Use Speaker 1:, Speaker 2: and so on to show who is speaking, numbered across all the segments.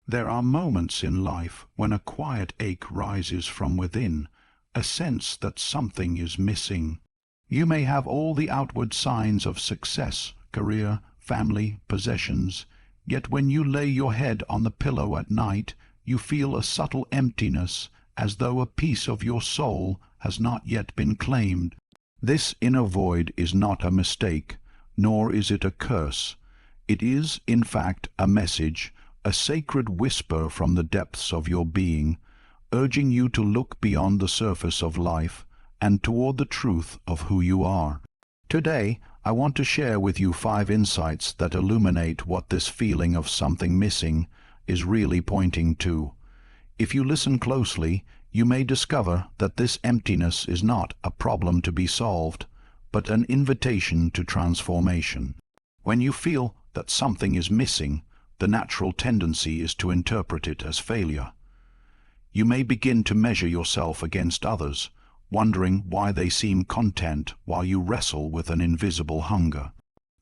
Speaker 1: There are moments in life when a quiet ache rises from within, a sense that something is missing. You may have all the outward signs of success, career, family, possessions, yet when you lay your head on the pillow at night, you feel a subtle emptiness, as though a piece of your soul has not yet been claimed. This inner void is not a mistake, nor is it a curse. It is, in fact, a message, a sacred whisper from the depths of your being, urging you to look beyond the surface of life and toward the truth of who you are. Today, I want to share with you 5 insights that illuminate what this feeling of something missing is really pointing to. If you listen closely, you may discover that this emptiness is not a problem to be solved, but an invitation to transformation. When you feel that something is missing, the natural tendency is to interpret it as failure. You may begin to measure yourself against others, wondering why they seem content while you wrestle with an invisible hunger.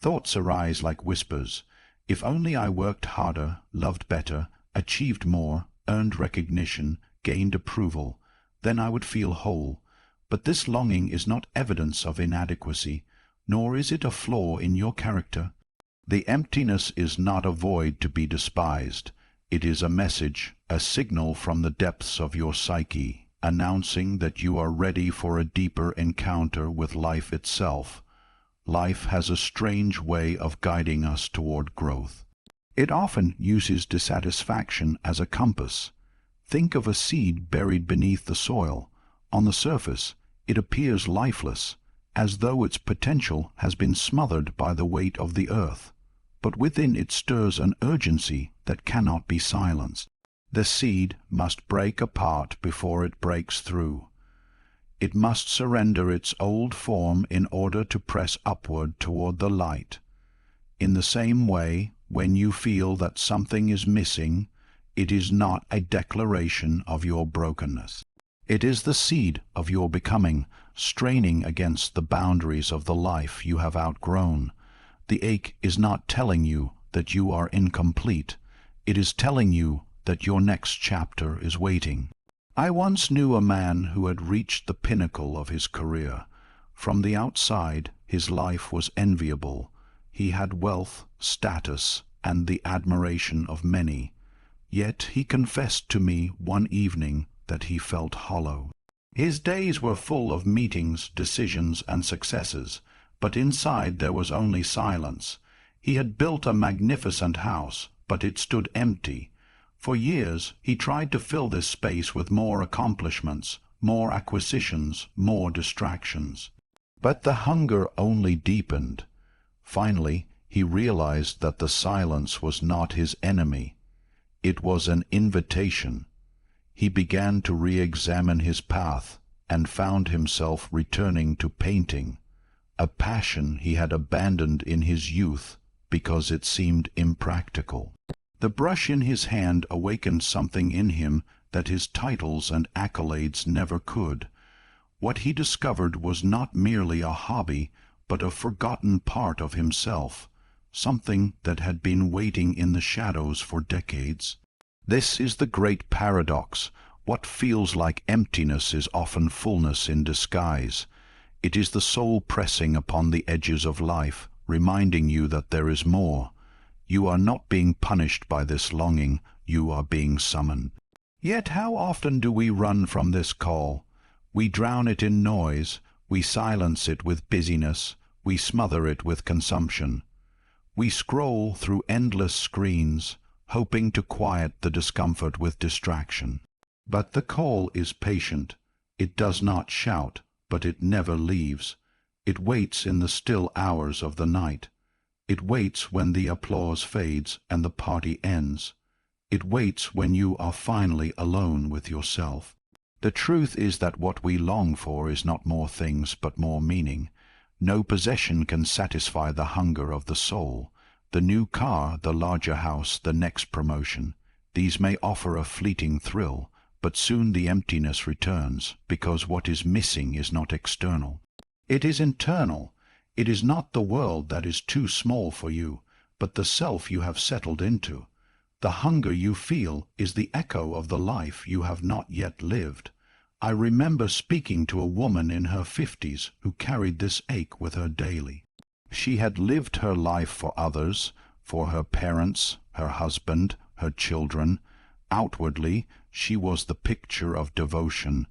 Speaker 1: Thoughts arise like whispers. If only I worked harder, loved better, achieved more, earned recognition, gained approval, then I would feel whole. But this longing is not evidence of inadequacy, nor is it a flaw in your character. The emptiness is not a void to be despised. It is a message, a signal from the depths of your psyche, announcing that you are ready for a deeper encounter with life itself. Life has a strange way of guiding us toward growth. It often uses dissatisfaction as a compass. Think of a seed buried beneath the soil. On the surface, it appears lifeless, as though its potential has been smothered by the weight of the earth. But within it stirs an urgency that cannot be silenced. The seed must break apart before it breaks through. It must surrender its old form in order to press upward toward the light. In the same way, when you feel that something is missing, it is not a declaration of your brokenness. It is the seed of your becoming, straining against the boundaries of the life you have outgrown. The ache is not telling you that you are incomplete. It is telling you that your next chapter is waiting. I once knew a man who had reached the pinnacle of his career. From the outside, his life was enviable. He had wealth, status, and the admiration of many. Yet he confessed to me one evening that he felt hollow. His days were full of meetings, decisions, and successes, but inside there was only silence. He had built a magnificent house, but it stood empty. For years he tried to fill this space with more accomplishments, more acquisitions, more distractions. But the hunger only deepened. Finally, he realized that the silence was not his enemy. It was an invitation. He began to re-examine his path and found himself returning to painting, a passion he had abandoned in his youth because it seemed impractical. The brush in his hand awakened something in him that his titles and accolades never could. What he discovered was not merely a hobby, but a forgotten part of himself, something that had been waiting in the shadows for decades. This is the great paradox. What feels like emptiness is often fullness in disguise. It is the soul pressing upon the edges of life, reminding you that there is more. You are not being punished by this longing, you are being summoned. Yet how often do we run from this call? We drown it in noise, we silence it with busyness, we smother it with consumption. We scroll through endless screens, hoping to quiet the discomfort with distraction. But the call is patient. It does not shout, but it never leaves. It waits in the still hours of the night. It waits when the applause fades and the party ends. It waits when you are finally alone with yourself. The truth is that what we long for is not more things but more meaning. No possession can satisfy the hunger of the soul. The new car, the larger house, the next promotion, these may offer a fleeting thrill, but soon the emptiness returns, because what is missing is not external. It is internal. It is not the world that is too small for you, but the self you have settled into. The hunger you feel is the echo of the life you have not yet lived. I remember speaking to a woman in her 50s who carried this ache with her daily. She had lived her life for others, for her parents, her husband, her children. Outwardly, she was the picture of devotion,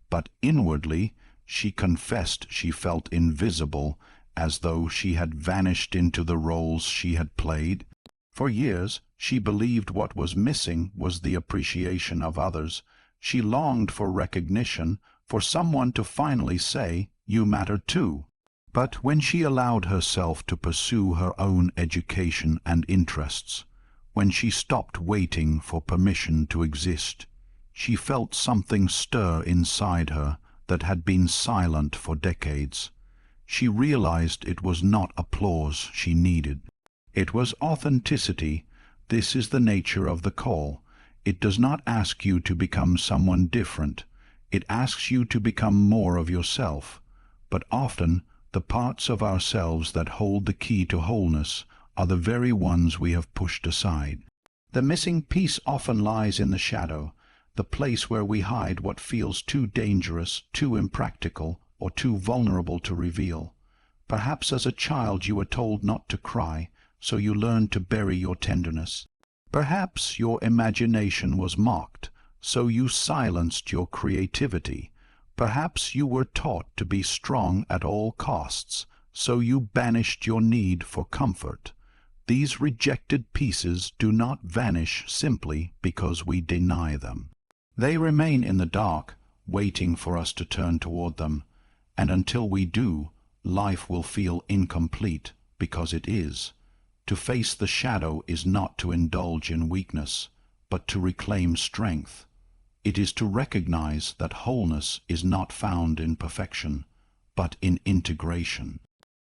Speaker 1: but inwardly, she confessed she felt invisible, as though she had vanished into the roles she had played. For years, she believed what was missing was the appreciation of others. She longed for recognition, for someone to finally say, "You matter too." But when she allowed herself to pursue her own education and interests, when she stopped waiting for permission to exist, she felt something stir inside her that had been silent for decades. She realized it was not applause she needed. It was authenticity. This is the nature of the call. It does not ask you to become someone different. It asks you to become more of yourself. But often, the parts of ourselves that hold the key to wholeness are the very ones we have pushed aside. The missing piece often lies in the shadow, the place where we hide what feels too dangerous, too impractical, or too vulnerable to reveal. Perhaps as a child you were told not to cry, so you learned to bury your tenderness. Perhaps your imagination was mocked, so you silenced your creativity. Perhaps you were taught to be strong at all costs, so you banished your need for comfort. These rejected pieces do not vanish simply because we deny them. They remain in the dark, waiting for us to turn toward them, and until we do, life will feel incomplete, because it is. To face the shadow is not to indulge in weakness, but to reclaim strength. It is to recognize that wholeness is not found in perfection, but in integration.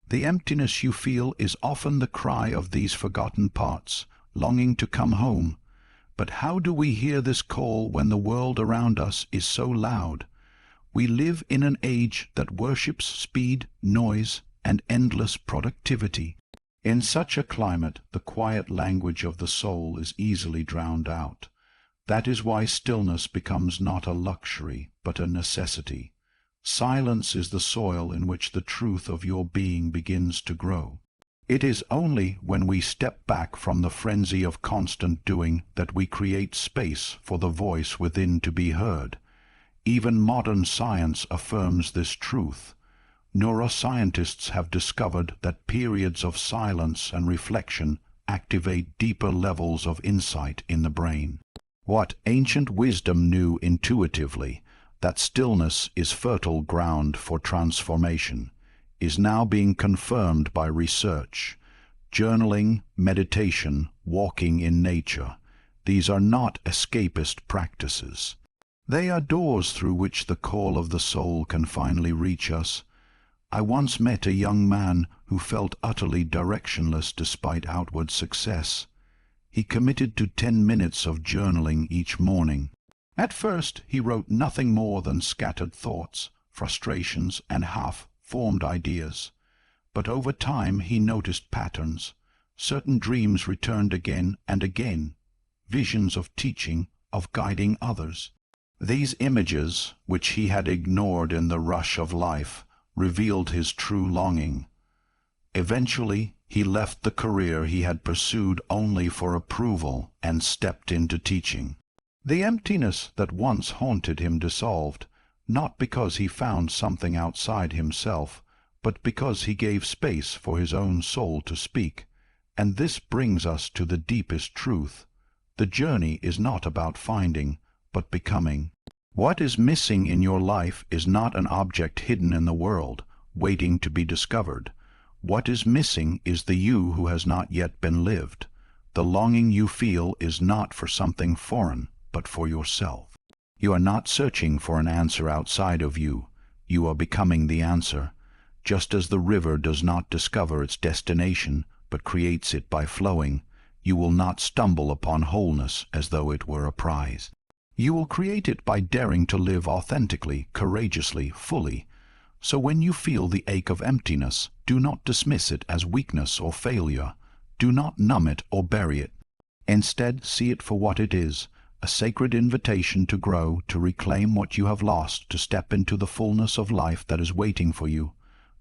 Speaker 1: The emptiness you feel is often the cry of these forgotten parts, longing to come home. But how do we hear this call when the world around us is so loud? We live in an age that worships speed, noise, and endless productivity. In such a climate, the quiet language of the soul is easily drowned out. That is why stillness becomes not a luxury, but a necessity. Silence is the soil in which the truth of your being begins to grow. It is only when we step back from the frenzy of constant doing that we create space for the voice within to be heard. Even modern science affirms this truth. Neuroscientists have discovered that periods of silence and reflection activate deeper levels of insight in the brain. What ancient wisdom knew intuitively, that stillness is fertile ground for transformation, is now being confirmed by research. Journaling, meditation, walking in nature, these are not escapist practices. They are doors through which the call of the soul can finally reach us. I once met a young man who felt utterly directionless despite outward success. He committed to 10 minutes of journaling each morning. At first, he wrote nothing more than scattered thoughts, frustrations, and half-formed ideas. But over time he noticed patterns. Certain dreams returned again and again, visions of teaching, of guiding others. These images, which he had ignored in the rush of life, revealed his true longing. Eventually, he left the career he had pursued only for approval and stepped into teaching. The emptiness that once haunted him dissolved, not because he found something outside himself, but because he gave space for his own soul to speak. And this brings us to the deepest truth. The journey is not about finding, but becoming. What is missing in your life is not an object hidden in the world, waiting to be discovered. What is missing is the you who has not yet been lived. The longing you feel is not for something foreign, but for yourself. You are not searching for an answer outside of you. You are becoming the answer. Just as the river does not discover its destination, but creates it by flowing, you will not stumble upon wholeness as though it were a prize. You will create it by daring to live authentically, courageously, fully. So when you feel the ache of emptiness, do not dismiss it as weakness or failure. Do not numb it or bury it. Instead, see it for what it is, a sacred invitation to grow, to reclaim what you have lost, to step into the fullness of life that is waiting for you.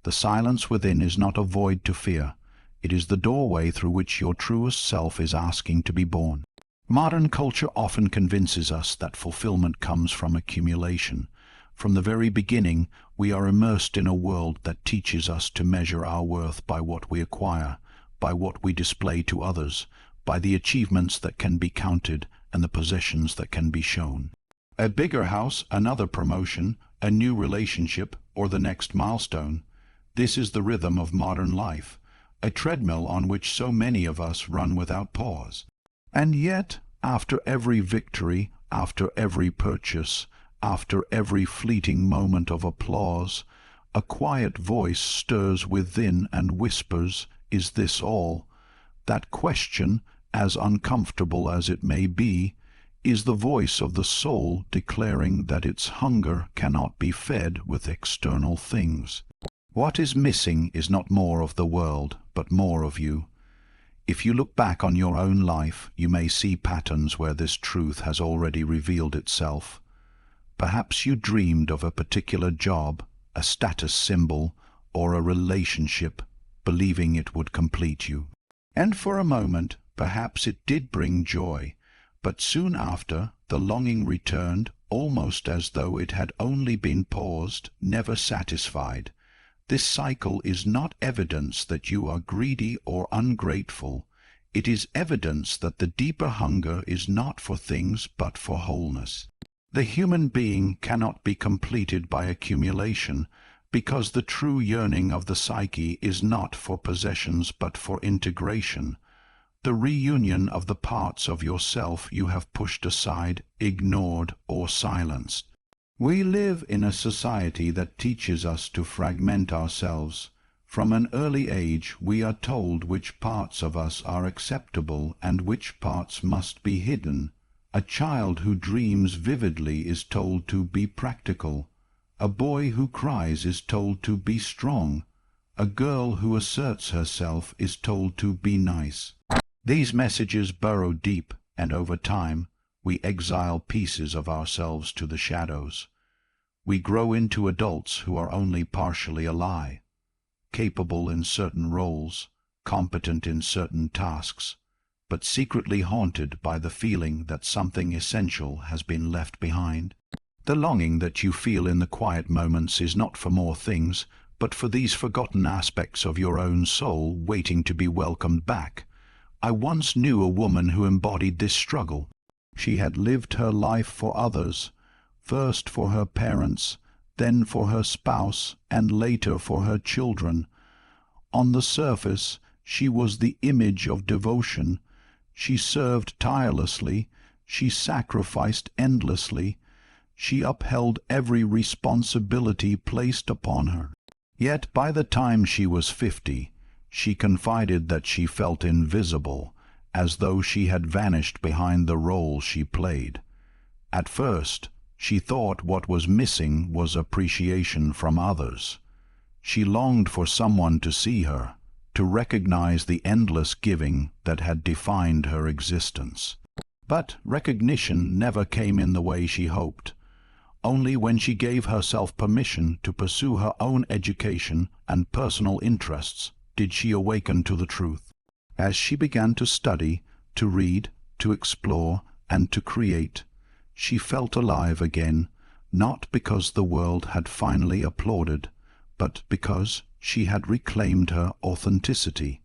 Speaker 1: The silence within is not a void to fear. It is the doorway through which your truest self is asking to be born. Modern culture often convinces us that fulfillment comes from accumulation. From the very beginning, we are immersed in a world that teaches us to measure our worth by what we acquire, by what we display to others, by the achievements that can be counted and the possessions that can be shown. A bigger house, another promotion, a new relationship, or the next milestone. This is the rhythm of modern life, a treadmill on which so many of us run without pause. And yet, after every victory, after every purchase, after every fleeting moment of applause, a quiet voice stirs within and whispers, "Is this all?" That question, as uncomfortable as it may be, is the voice of the soul declaring that its hunger cannot be fed with external things. What is missing is not more of the world, but more of you. If you look back on your own life, you may see patterns where this truth has already revealed itself. Perhaps you dreamed of a particular job, a status symbol, or a relationship, believing it would complete you. And for a moment, perhaps it did bring joy, but soon after, the longing returned, almost as though it had only been paused, never satisfied. This cycle is not evidence that you are greedy or ungrateful. It is evidence that the deeper hunger is not for things but for wholeness. The human being cannot be completed by accumulation, because the true yearning of the psyche is not for possessions but for integration, the reunion of the parts of yourself you have pushed aside, ignored, or silenced. We live in a society that teaches us to fragment ourselves. From an early age we are told which parts of us are acceptable and which parts must be hidden. A child who dreams vividly is told to be practical. A boy who cries is told to be strong. A girl who asserts herself is told to be nice. These messages burrow deep, and over time we exile pieces of ourselves to the shadows. We grow into adults who are only partially a lie, capable in certain roles, competent in certain tasks, but secretly haunted by the feeling that something essential has been left behind. The longing that you feel in the quiet moments is not for more things, but for these forgotten aspects of your own soul waiting to be welcomed back. I once knew a woman who embodied this struggle. She had lived her life for others, first for her parents, then for her spouse, and later for her children. On the surface, she was the image of devotion. She served tirelessly, she sacrificed endlessly, she upheld every responsibility placed upon her. Yet by the time she was 50, she confided that she felt invisible, as though she had vanished behind the role she played. At first, she thought what was missing was appreciation from others. She longed for someone to see her, to recognize the endless giving that had defined her existence. But recognition never came in the way she hoped. Only when she gave herself permission to pursue her own education and personal interests did she awaken to the truth. As she began to study, to read, to explore, and to create, she felt alive again, not because the world had finally applauded, but because she had reclaimed her authenticity.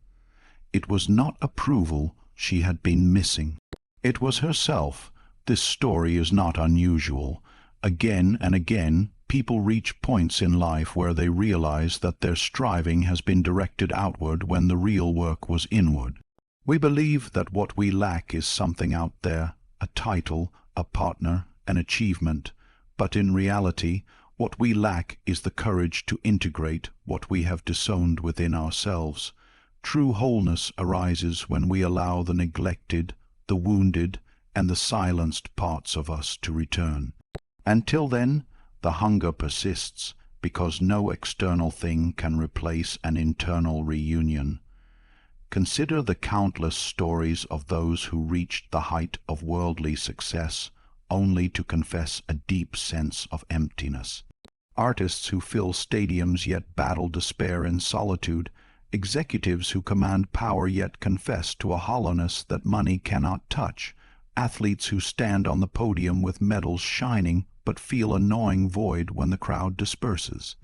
Speaker 1: It was not approval she had been missing. It was herself. This story is not unusual. Again and again, people reach points in life where they realize that their striving has been directed outward when the real work was inward. We believe that what we lack is something out there, a title, a partner, an achievement, but in reality, what we lack is the courage to integrate what we have disowned within ourselves. True wholeness arises when we allow the neglected, the wounded, and the silenced parts of us to return. Until then, the hunger persists, because no external thing can replace an internal reunion. Consider the countless stories of those who reached the height of worldly success only to confess a deep sense of emptiness. Artists who fill stadiums yet battle despair in solitude, executives who command power yet confess to a hollowness that money cannot touch, athletes who stand on the podium with medals shining but feel a gnawing void when the crowd disperses.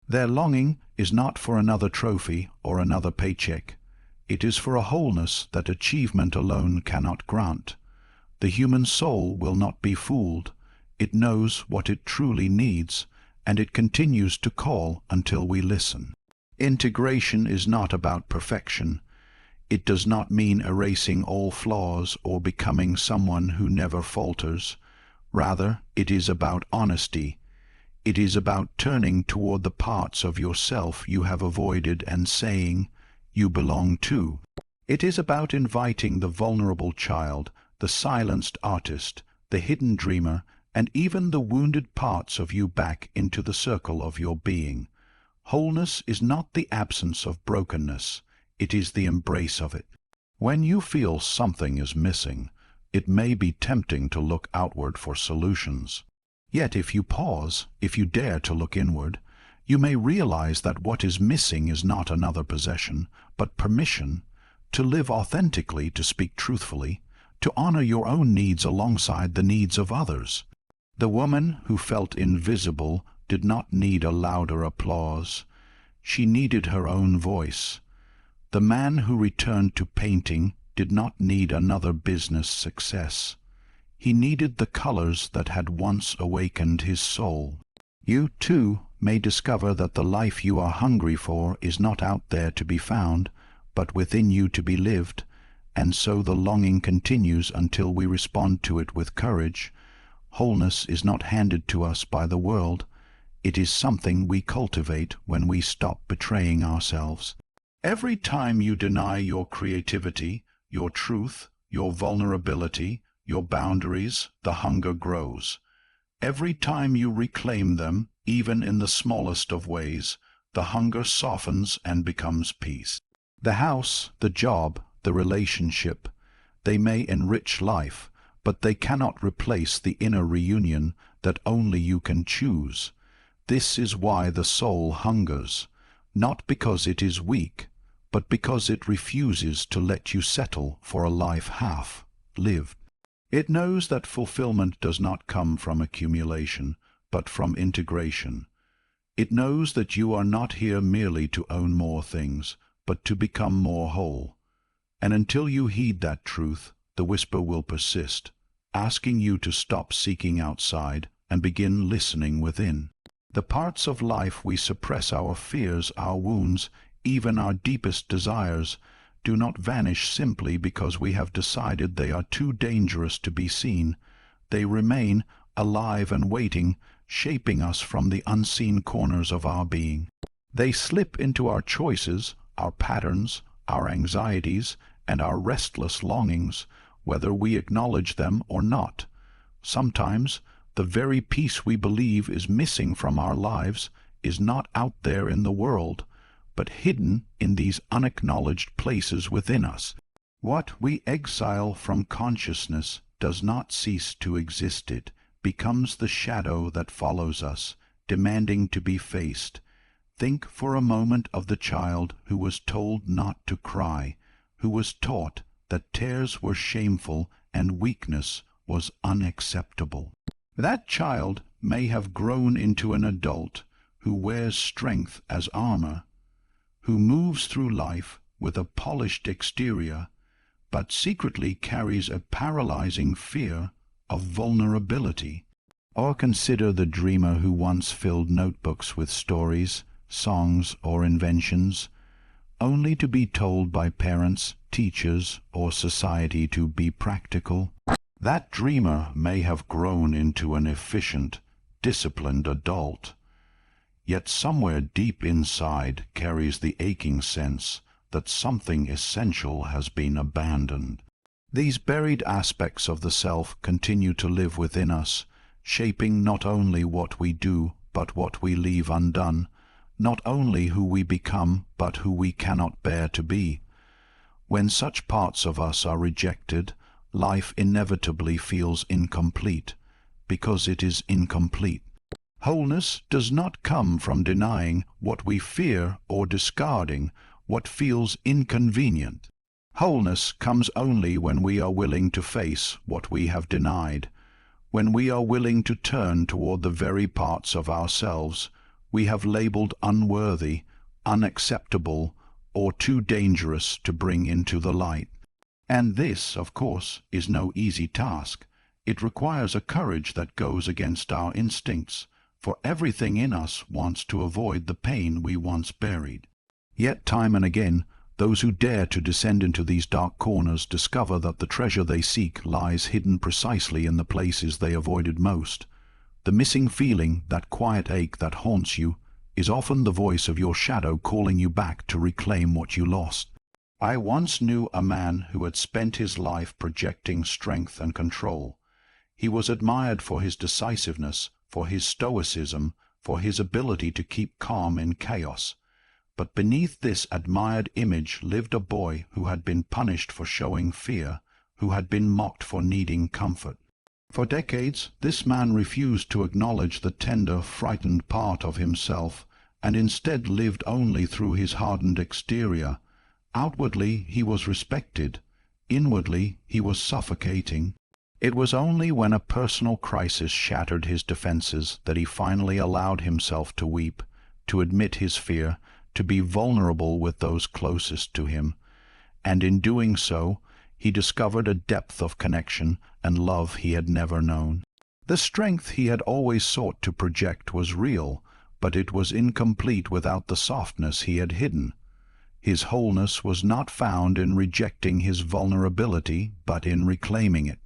Speaker 1: Their longing is not for another trophy or another paycheck. It is for a wholeness that achievement alone cannot grant. The human soul will not be fooled. It knows what it truly needs, and it continues to call until we listen. Integration is not about perfection. It does not mean erasing all flaws or becoming someone who never falters. Rather, it is about honesty. It is about turning toward the parts of yourself you have avoided and saying, "You belong too." It is about inviting the vulnerable child, the silenced artist, the hidden dreamer, and even the wounded parts of you back into the circle of your being. Wholeness is not the absence of brokenness, it is the embrace of it. When you feel something is missing, it may be tempting to look outward for solutions. Yet if you pause, if you dare to look inward, you may realize that what is missing is not another possession, but permission to live authentically, to speak truthfully, to honor your own needs alongside the needs of others. The woman who felt invisible did not need a louder applause. She needed her own voice. The man who returned to painting did not need another business success. He needed the colors that had once awakened his soul. You, too, may discover that the life you are hungry for is not out there to be found, but within you to be lived, and so the longing continues until we respond to it with courage. Wholeness is not handed to us by the world. It is something we cultivate when we stop betraying ourselves. Every time you deny your creativity, your truth, your vulnerability, your boundaries, the hunger grows. Every time you reclaim them, even in the smallest of ways, the hunger softens and becomes peace. The house, the job, the relationship, they may enrich life, but they cannot replace the inner reunion that only you can choose. This is why the soul hungers, not because it is weak, but because it refuses to let you settle for a life half lived. It knows that fulfillment does not come from accumulation, but from integration. It knows that you are not here merely to own more things, but to become more whole. And until you heed that truth, the whisper will persist, asking you to stop seeking outside and begin listening within. The parts of life we suppress, our fears, our wounds, even our deepest desires, do not vanish simply because we have decided they are too dangerous to be seen. They remain alive and waiting, shaping us from the unseen corners of our being. They slip into our choices, our patterns, our anxieties, and our restless longings, whether we acknowledge them or not. Sometimes the very piece we believe is missing from our lives is not out there in the world, but hidden in these unacknowledged places within us. What we exile from consciousness does not cease to exist. It becomes the shadow that follows us, demanding to be faced. Think for a moment of the child who was told not to cry, who was taught that tears were shameful and weakness was unacceptable. That child may have grown into an adult who wears strength as armor, who moves through life with a polished exterior, but secretly carries a paralyzing fear of vulnerability. Or consider the dreamer who once filled notebooks with stories, songs, or inventions, only to be told by parents, teachers, or society to be practical. That dreamer may have grown into an efficient, disciplined adult, yet somewhere deep inside carries the aching sense that something essential has been abandoned. These buried aspects of the self continue to live within us, shaping not only what we do, but what we leave undone, not only who we become, but who we cannot bear to be. When such parts of us are rejected, life inevitably feels incomplete, because it is incomplete. Wholeness does not come from denying what we fear or discarding what feels inconvenient. Wholeness comes only when we are willing to face what we have denied, when we are willing to turn toward the very parts of ourselves we have labeled unworthy, unacceptable, or too dangerous to bring into the light. And this, of course, is no easy task. It requires a courage that goes against our instincts, for everything in us wants to avoid the pain we once buried. Yet time and again, those who dare to descend into these dark corners discover that the treasure they seek lies hidden precisely in the places they avoided most. The missing feeling, that quiet ache that haunts you, is often the voice of your shadow calling you back to reclaim what you lost. I once knew a man who had spent his life projecting strength and control. He was admired for his decisiveness, for his stoicism, for his ability to keep calm in chaos. But beneath this admired image lived a boy who had been punished for showing fear, who had been mocked for needing comfort. For decades, this man refused to acknowledge the tender, frightened part of himself, and instead lived only through his hardened exterior. Outwardly he was respected, inwardly he was suffocating. It was only when a personal crisis shattered his defenses that he finally allowed himself to weep, to admit his fear, to be vulnerable with those closest to him. And in doing so, he discovered a depth of connection and love he had never known. The strength he had always sought to project was real, but it was incomplete without the softness he had hidden. His wholeness was not found in rejecting his vulnerability, but in reclaiming it.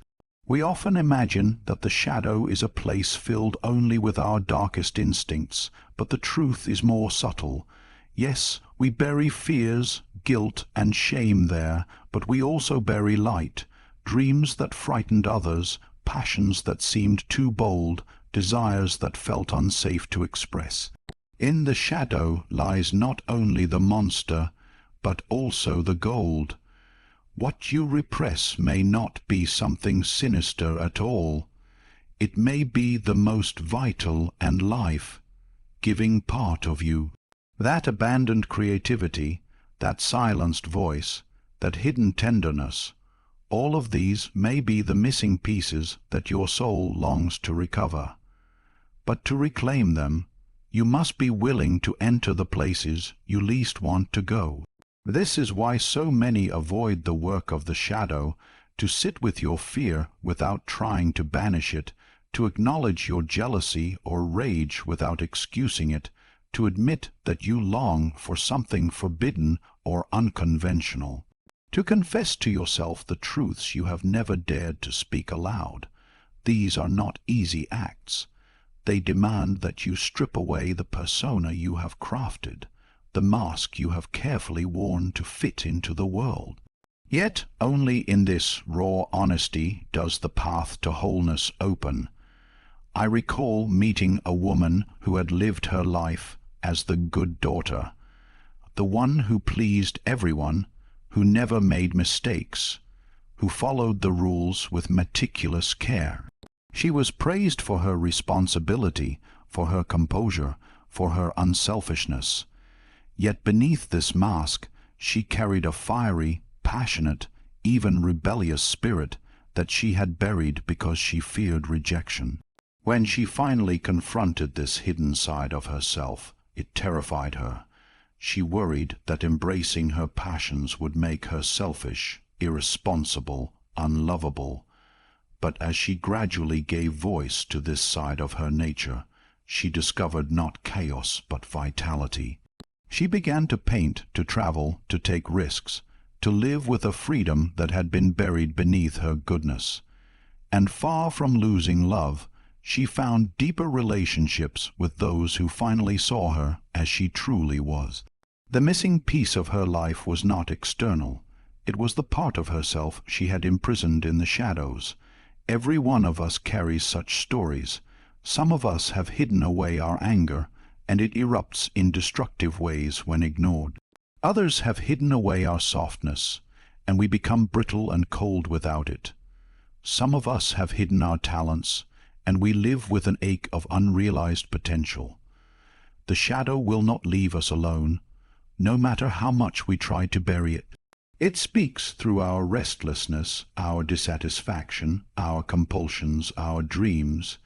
Speaker 1: We often imagine that the shadow is a place filled only with our darkest instincts, but the truth is more subtle. Yes, we bury fears, guilt, and shame there, but we also bury light, dreams that frightened others, passions that seemed too bold, desires that felt unsafe to express. In the shadow lies not only the monster, but also the gold. What you repress may not be something sinister at all. It may be the most vital and life-giving part of you. That abandoned creativity, that silenced voice, that hidden tenderness, all of these may be the missing pieces that your soul longs to recover. But to reclaim them, you must be willing to enter the places you least want to go. This is why so many avoid the work of the shadow, to sit with your fear without trying to banish it, to acknowledge your jealousy or rage without excusing it, to admit that you long for something forbidden or unconventional, to confess to yourself the truths you have never dared to speak aloud. These are not easy acts. They demand that you strip away the persona you have crafted, the mask you have carefully worn to fit into the world. Yet only in this raw honesty does the path to wholeness open. I recall meeting a woman who had lived her life as the good daughter, the one who pleased everyone, who never made mistakes, who followed the rules with meticulous care. She was praised for her responsibility, for her composure, for her unselfishness. Yet beneath this mask she carried a fiery, passionate, even rebellious spirit that she had buried because she feared rejection. When she finally confronted this hidden side of herself, it terrified her. She worried that embracing her passions would make her selfish, irresponsible, unlovable. But as she gradually gave voice to this side of her nature, she discovered not chaos but vitality. She began to paint, to travel, to take risks, to live with a freedom that had been buried beneath her goodness. And far from losing love, she found deeper relationships with those who finally saw her as she truly was. The missing piece of her life was not external. It was the part of herself she had imprisoned in the shadows. Every one of us carries such stories. Some of us have hidden away our anger, and it erupts in destructive ways when ignored. Others have hidden away our softness, and we become brittle and cold without it. Some of us have hidden our talents, and we live with an ache of unrealized potential. The shadow will not leave us alone, no matter how much we try to bury it. It speaks through our restlessness, our dissatisfaction, our compulsions, our dreams.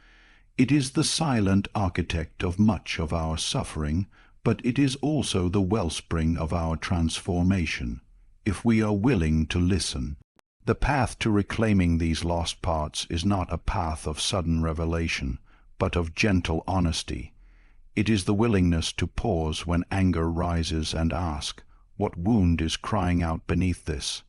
Speaker 1: It is the silent architect of much of our suffering, but it is also the wellspring of our transformation, if we are willing to listen. The path to reclaiming these lost parts is not a path of sudden revelation, but of gentle honesty. It is the willingness to pause when anger rises and ask, what wound is crying out beneath this?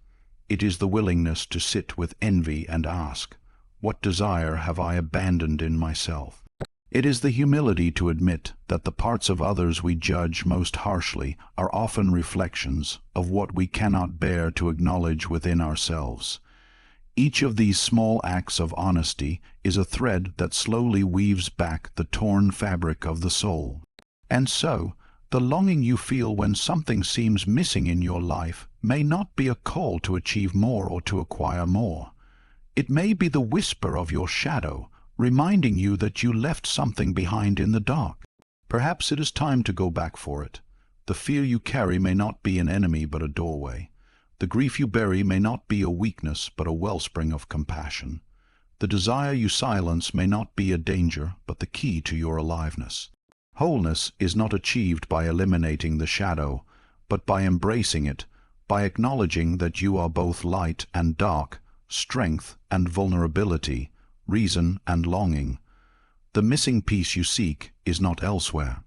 Speaker 1: It is the willingness to sit with envy and ask, what desire have I abandoned in myself? It is the humility to admit that the parts of others we judge most harshly are often reflections of what we cannot bear to acknowledge within ourselves. Each of these small acts of honesty is a thread that slowly weaves back the torn fabric of the soul. And so, the longing you feel when something seems missing in your life may not be a call to achieve more or to acquire more. It may be the whisper of your shadow, reminding you that you left something behind in the dark. Perhaps it is time to go back for it. The fear you carry may not be an enemy but a doorway. The grief you bury may not be a weakness but a wellspring of compassion. The desire you silence may not be a danger but the key to your aliveness. Wholeness is not achieved by eliminating the shadow, but by embracing it, by acknowledging that you are both light and dark, strength and vulnerability, reason and longing. The missing piece you seek is not elsewhere.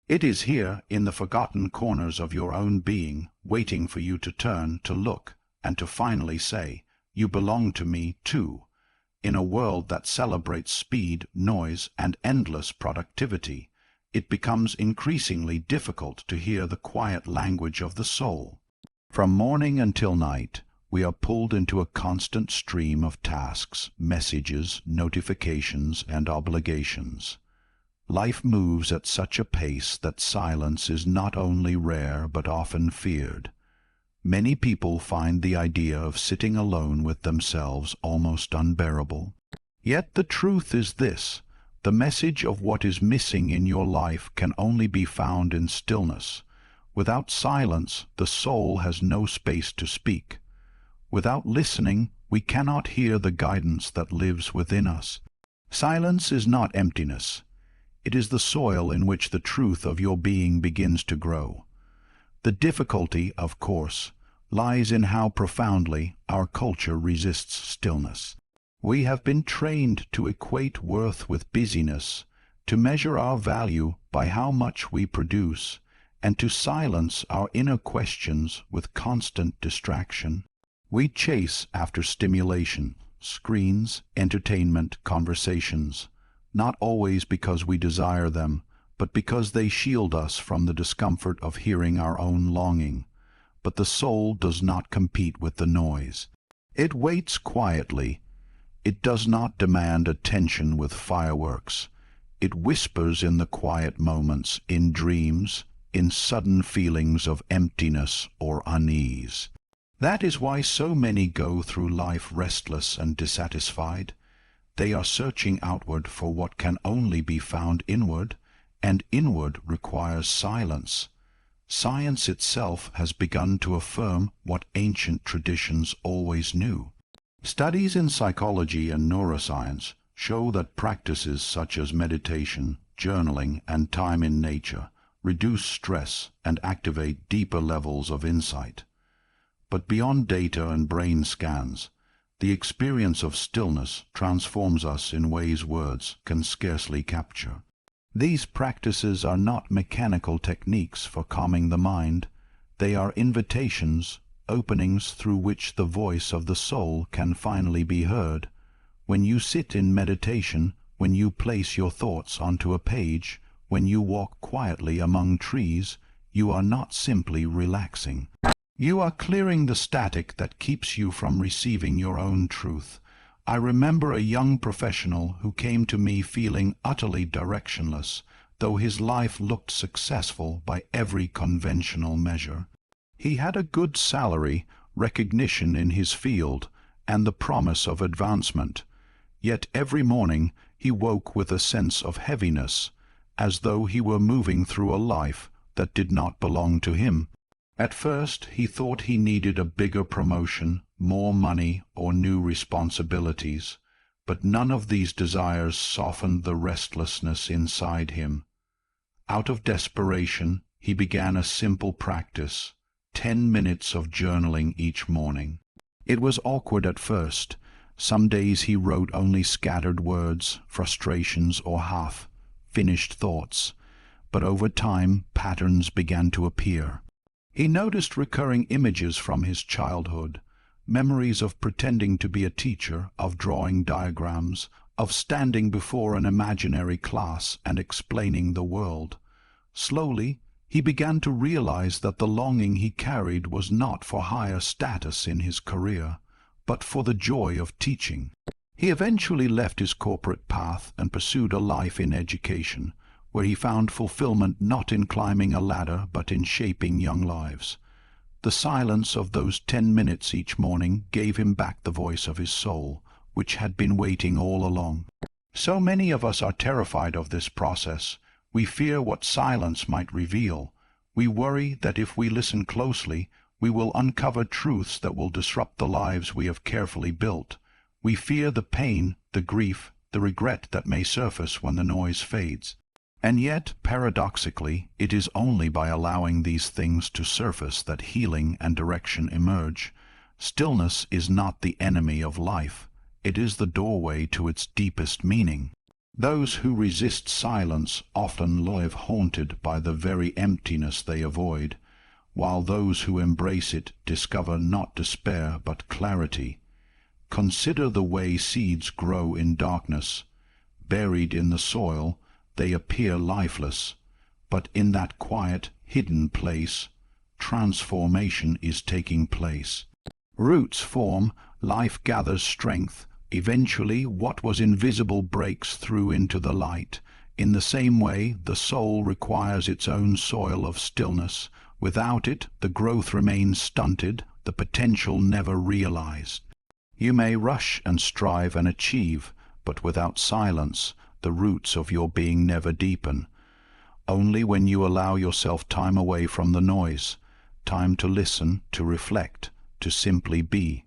Speaker 1: It is here in the forgotten corners of your own being, waiting for you to turn, to look, and to finally say, you belong to me too. In a world that celebrates speed, noise, and endless productivity, it becomes increasingly difficult to hear the quiet language of the soul. From morning until night, we are pulled into a constant stream of tasks, messages, notifications, and obligations. Life moves at such a pace that silence is not only rare but often feared. Many people find the idea of sitting alone with themselves almost unbearable. Yet the truth is this: the message of what is missing in your life can only be found in stillness. Without silence, the soul has no space to speak. Without listening, we cannot hear the guidance that lives within us. Silence is not emptiness. It is the soil in which the truth of your being begins to grow. The difficulty, of course, lies in how profoundly our culture resists stillness. We have been trained to equate worth with busyness, to measure our value by how much we produce, and to silence our inner questions with constant distraction. We chase after stimulation, screens, entertainment, conversations, not always because we desire them, but because they shield us from the discomfort of hearing our own longing. But the soul does not compete with the noise. It waits quietly. It does not demand attention with fireworks. It whispers in the quiet moments, in dreams, in sudden feelings of emptiness or unease. That is why so many go through life restless and dissatisfied. They are searching outward for what can only be found inward, and inward requires silence. Science itself has begun to affirm what ancient traditions always knew. Studies in psychology and neuroscience show that practices such as meditation, journaling, and time in nature reduce stress and activate deeper levels of insight. But beyond data and brain scans, the experience of stillness transforms us in ways words can scarcely capture. These practices are not mechanical techniques for calming the mind. They are invitations, openings through which the voice of the soul can finally be heard. When you sit in meditation, when you place your thoughts onto a page, when you walk quietly among trees, you are not simply relaxing. You are clearing the static that keeps you from receiving your own truth. I remember a young professional who came to me feeling utterly directionless, though his life looked successful by every conventional measure. He had a good salary, recognition in his field, and the promise of advancement. Yet every morning he woke with a sense of heaviness, as though he were moving through a life that did not belong to him. At first he thought he needed a bigger promotion, more money, or new responsibilities, but none of these desires softened the restlessness inside him. Out of desperation, he began a simple practice, 10 minutes of journaling each morning. It was awkward at first. Some days he wrote only scattered words, frustrations, or half-finished thoughts, but over time patterns began to appear. He noticed recurring images from his childhood, memories of pretending to be a teacher, of drawing diagrams, of standing before an imaginary class and explaining the world. Slowly, he began to realize that the longing he carried was not for higher status in his career, but for the joy of teaching. He eventually left his corporate path and pursued a life in education, where he found fulfillment not in climbing a ladder but in shaping young lives. The silence of those 10 minutes each morning gave him back the voice of his soul, which had been waiting all along. So many of us are terrified of this process. We fear what silence might reveal. We worry that if we listen closely, we will uncover truths that will disrupt the lives we have carefully built. We fear the pain, the grief, the regret that may surface when the noise fades. And yet, paradoxically, it is only by allowing these things to surface that healing and direction emerge. Stillness is not the enemy of life. It is the doorway to its deepest meaning. Those who resist silence often live haunted by the very emptiness they avoid, while those who embrace it discover not despair but clarity. Consider the way seeds grow in darkness. Buried in the soil, they appear lifeless, but in that quiet, hidden place, transformation is taking place. Roots form, life gathers strength. Eventually, what was invisible breaks through into the light. In the same way, the soul requires its own soil of stillness. Without it, the growth remains stunted, the potential never realized. You may rush and strive and achieve, but without silence, the roots of your being never deepen. Only when you allow yourself time away from the noise, time to listen, to reflect, to simply be,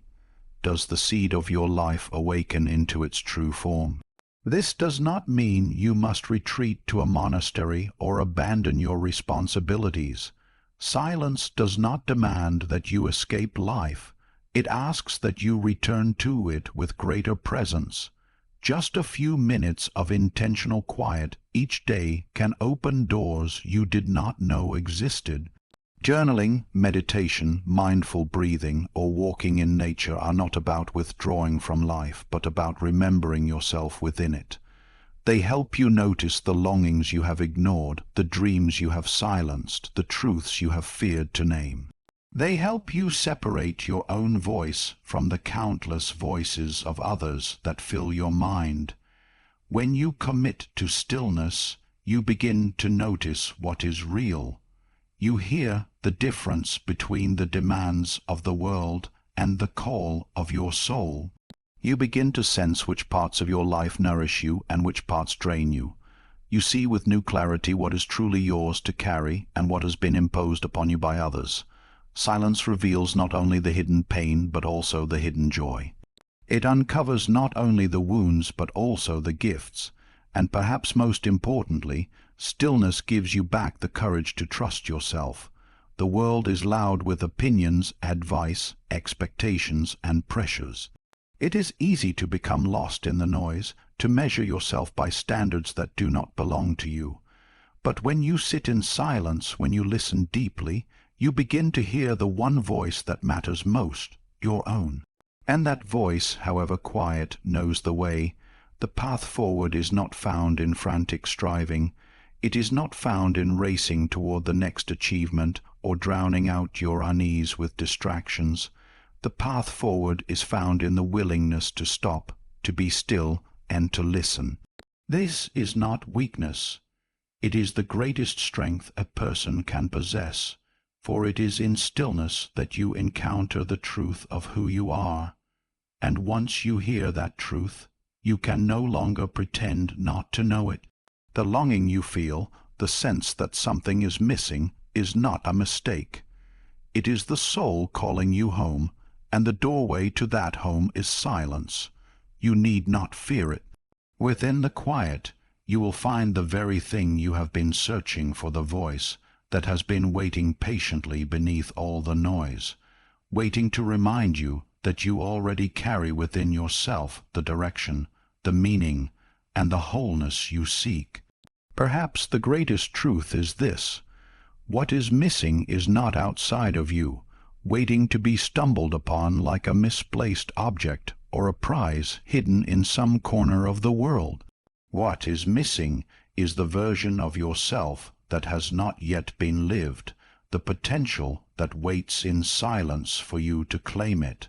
Speaker 1: does the seed of your life awaken into its true form. This does not mean you must retreat to a monastery or abandon your responsibilities. Silence does not demand that you escape life. It asks that you return to it with greater presence. Just a few minutes of intentional quiet each day can open doors you did not know existed. Journaling, meditation, mindful breathing, or walking in nature are not about withdrawing from life, but about remembering yourself within it. They help you notice the longings you have ignored, the dreams you have silenced, the truths you have feared to name. They help you separate your own voice from the countless voices of others that fill your mind. When you commit to stillness, you begin to notice what is real. You hear the difference between the demands of the world and the call of your soul. You begin to sense which parts of your life nourish you and which parts drain you. You see with new clarity what is truly yours to carry and what has been imposed upon you by others. Silence reveals not only the hidden pain but also the hidden joy. It uncovers not only the wounds but also the gifts, and perhaps most importantly, stillness gives you back the courage to trust yourself. The world is loud with opinions, advice, expectations, and pressures. It is easy to become lost in the noise, to measure yourself by standards that do not belong to you. But when you sit in silence, when you listen deeply, you begin to hear the one voice that matters most, your own. And that voice, however quiet, knows the way. The path forward is not found in frantic striving. It is not found in racing toward the next achievement or drowning out your unease with distractions. The path forward is found in the willingness to stop, to be still, and to listen. This is not weakness. It is the greatest strength a person can possess. for it is in stillness that you encounter the truth of who you are. And once you hear that truth, you can no longer pretend not to know it. The longing you feel, the sense that something is missing, is not a mistake. It is the soul calling you home, and the doorway to that home is silence. You need not fear it. Within the quiet, you will find the very thing you have been searching for, the voice that has been waiting patiently beneath all the noise, waiting to remind you that you already carry within yourself the direction, the meaning, and the wholeness you seek. Perhaps the greatest truth is this: what is missing is not outside of you, waiting to be stumbled upon like a misplaced object or a prize hidden in some corner of the world. What is missing is the version of yourself that has not yet been lived, the potential that waits in silence for you to claim it.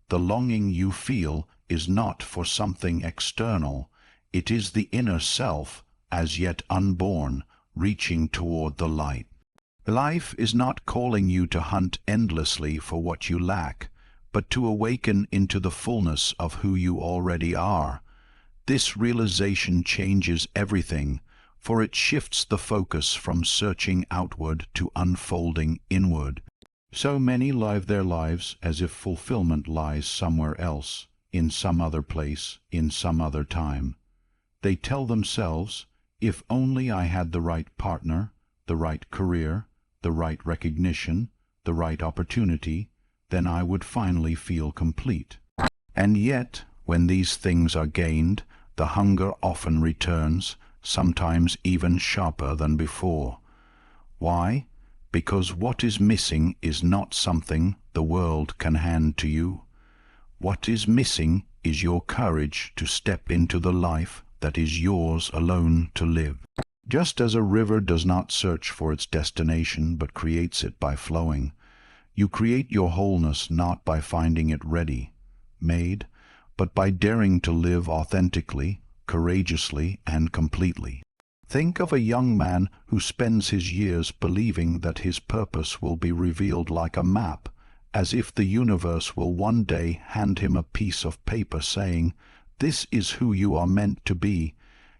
Speaker 1: The longing you feel is not for something external. It is the inner self, as yet unborn, reaching toward the light. Life is not calling you to hunt endlessly for what you lack, but to awaken into the fullness of who you already are. This realization changes everything, for it shifts the focus from searching outward to unfolding inward. So many live their lives as if fulfillment lies somewhere else, in some other place, in some other time. They tell themselves, if only I had the right partner, the right career, the right recognition, the right opportunity, then I would finally feel complete. And yet, when these things are gained, the hunger often returns, sometimes even sharper than before. Why? Because what is missing is not something the world can hand to you. What is missing is your courage to step into the life that is yours alone to live. Just as a river does not search for its destination but creates it by flowing, you create your wholeness not by finding it ready, made, but by daring to live authentically, courageously, and completely. Think of a young man who spends his years believing that his purpose will be revealed like a map, as if the universe will one day hand him a piece of paper saying, "This is who you are meant to be."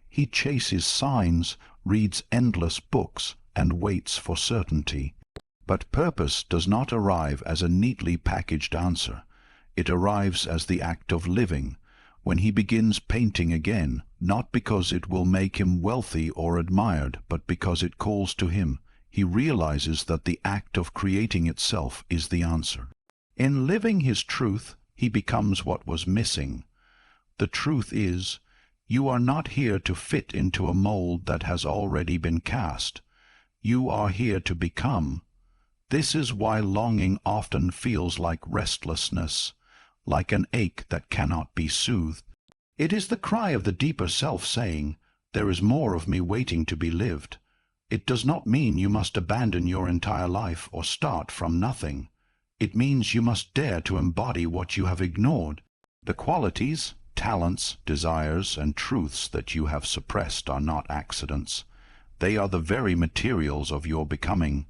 Speaker 1: He chases signs, reads endless books, and waits for certainty. But purpose does not arrive as a neatly packaged answer. It arrives as the act of living, when he begins painting again, not because it will make him wealthy or admired, but because it calls to him. He realizes that the act of creating itself is the answer. In living his truth, he becomes what was missing. The truth is, you are not here to fit into a mold that has already been cast. You are here to become. This is why longing often feels like restlessness, like an ache that cannot be soothed. It is the cry of the deeper self saying, "There is more of me waiting to be lived." It does not mean you must abandon your entire life or start from nothing. It means you must dare to embody what you have ignored. The qualities, talents, desires, and truths that you have suppressed are not accidents. They are the very materials of your becoming.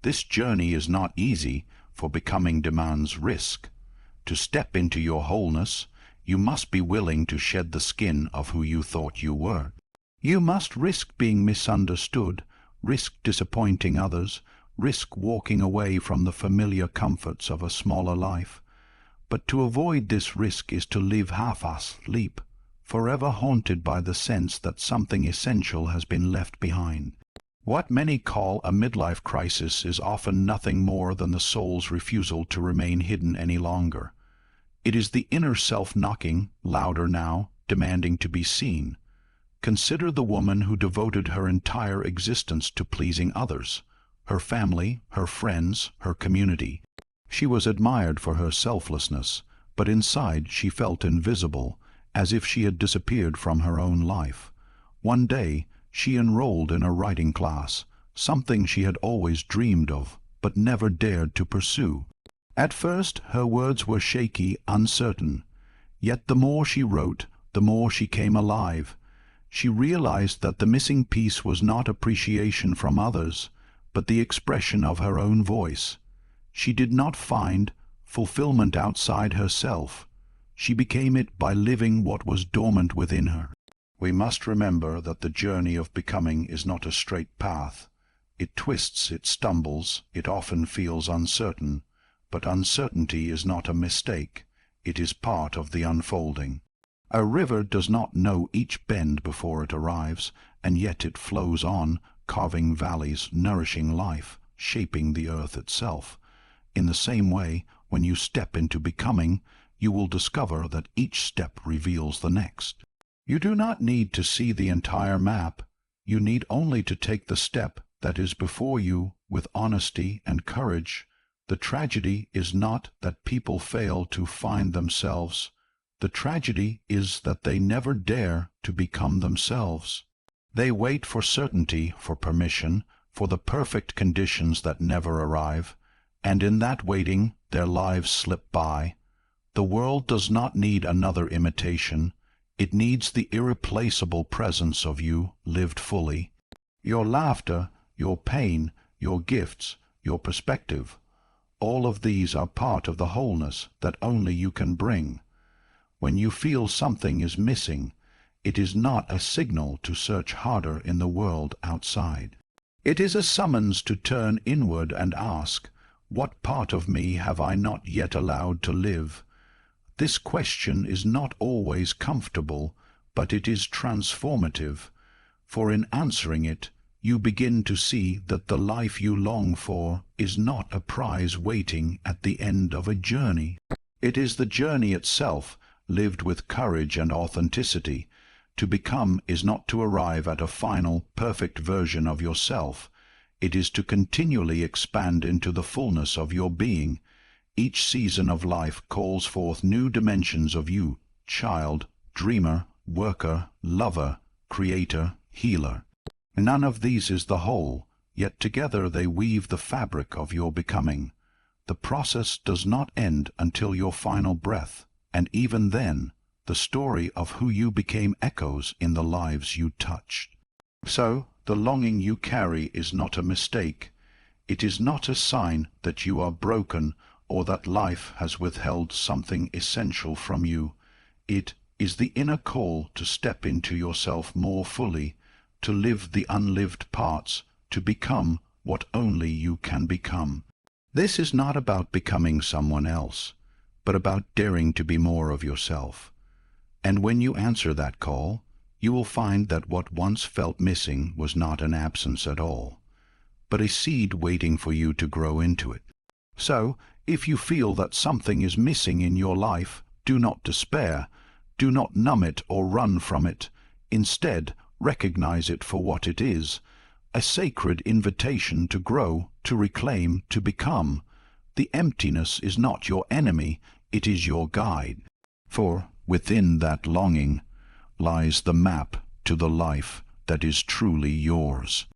Speaker 1: This journey is not easy, for becoming demands risk. To step into your wholeness, you must be willing to shed the skin of who you thought you were. You must risk being misunderstood, risk disappointing others, risk walking away from the familiar comforts of a smaller life. But to avoid this risk is to live half-asleep, forever haunted by the sense that something essential has been left behind. What many call a midlife crisis is often nothing more than the soul's refusal to remain hidden any longer. It is the inner self knocking, louder now, demanding to be seen. Consider the woman who devoted her entire existence to pleasing others, her family, her friends, her community. She was admired for her selflessness, but inside she felt invisible, as if she had disappeared from her own life. One day she enrolled in a writing class, something she had always dreamed of, but never dared to pursue. At first her words were shaky, uncertain. Yet the more she wrote, the more she came alive. She realized that the missing piece was not appreciation from others, but the expression of her own voice. She did not find fulfillment outside herself. She became it by living what was dormant within her. We must remember that the journey of becoming is not a straight path. It twists, it stumbles, it often feels uncertain, but uncertainty is not a mistake. It is part of the unfolding. A river does not know each bend before it arrives, and yet it flows on, carving valleys, nourishing life, shaping the earth itself. In the same way, when you step into becoming, you will discover that each step reveals the next. You do not need to see the entire map. You need only to take the step that is before you with honesty and courage. The tragedy is not that people fail to find themselves. The tragedy is that they never dare to become themselves. They wait for certainty, for permission, for the perfect conditions that never arrive, and in that waiting their lives slip by. The world does not need another imitation. It needs the irreplaceable presence of you lived fully. Your laughter, your pain, your gifts, your perspective, all of these are part of the wholeness that only you can bring. When you feel something is missing, it is not a signal to search harder in the world outside. It is a summons to turn inward and ask, what part of me have I not yet allowed to live? This question is not always comfortable, but it is transformative, for in answering it, you begin to see that the life you long for is not a prize waiting at the end of a journey. It is the journey itself, lived with courage and authenticity. To become is not to arrive at a final, perfect version of yourself. It is to continually expand into the fullness of your being. Each season of life calls forth new dimensions of you, child, dreamer, worker, lover, creator, healer. None of these is the whole, yet together they weave the fabric of your becoming. The process does not end until your final breath, and even then, the story of who you became echoes in the lives you touched. So, the longing you carry is not a mistake. It is not a sign that you are broken or that life has withheld something essential from you. It is the inner call to step into yourself more fully, to live the unlived parts, to become what only you can become. This is not about becoming someone else, but about daring to be more of yourself. And when you answer that call, you will find that what once felt missing was not an absence at all, but a seed waiting for you to grow into it. So, if you feel that something is missing in your life, do not despair, do not numb it or run from it. Instead, recognize it for what it is, a sacred invitation to grow, to reclaim, to become. The emptiness is not your enemy, it is your guide. For within that longing lies the map to the life that is truly yours.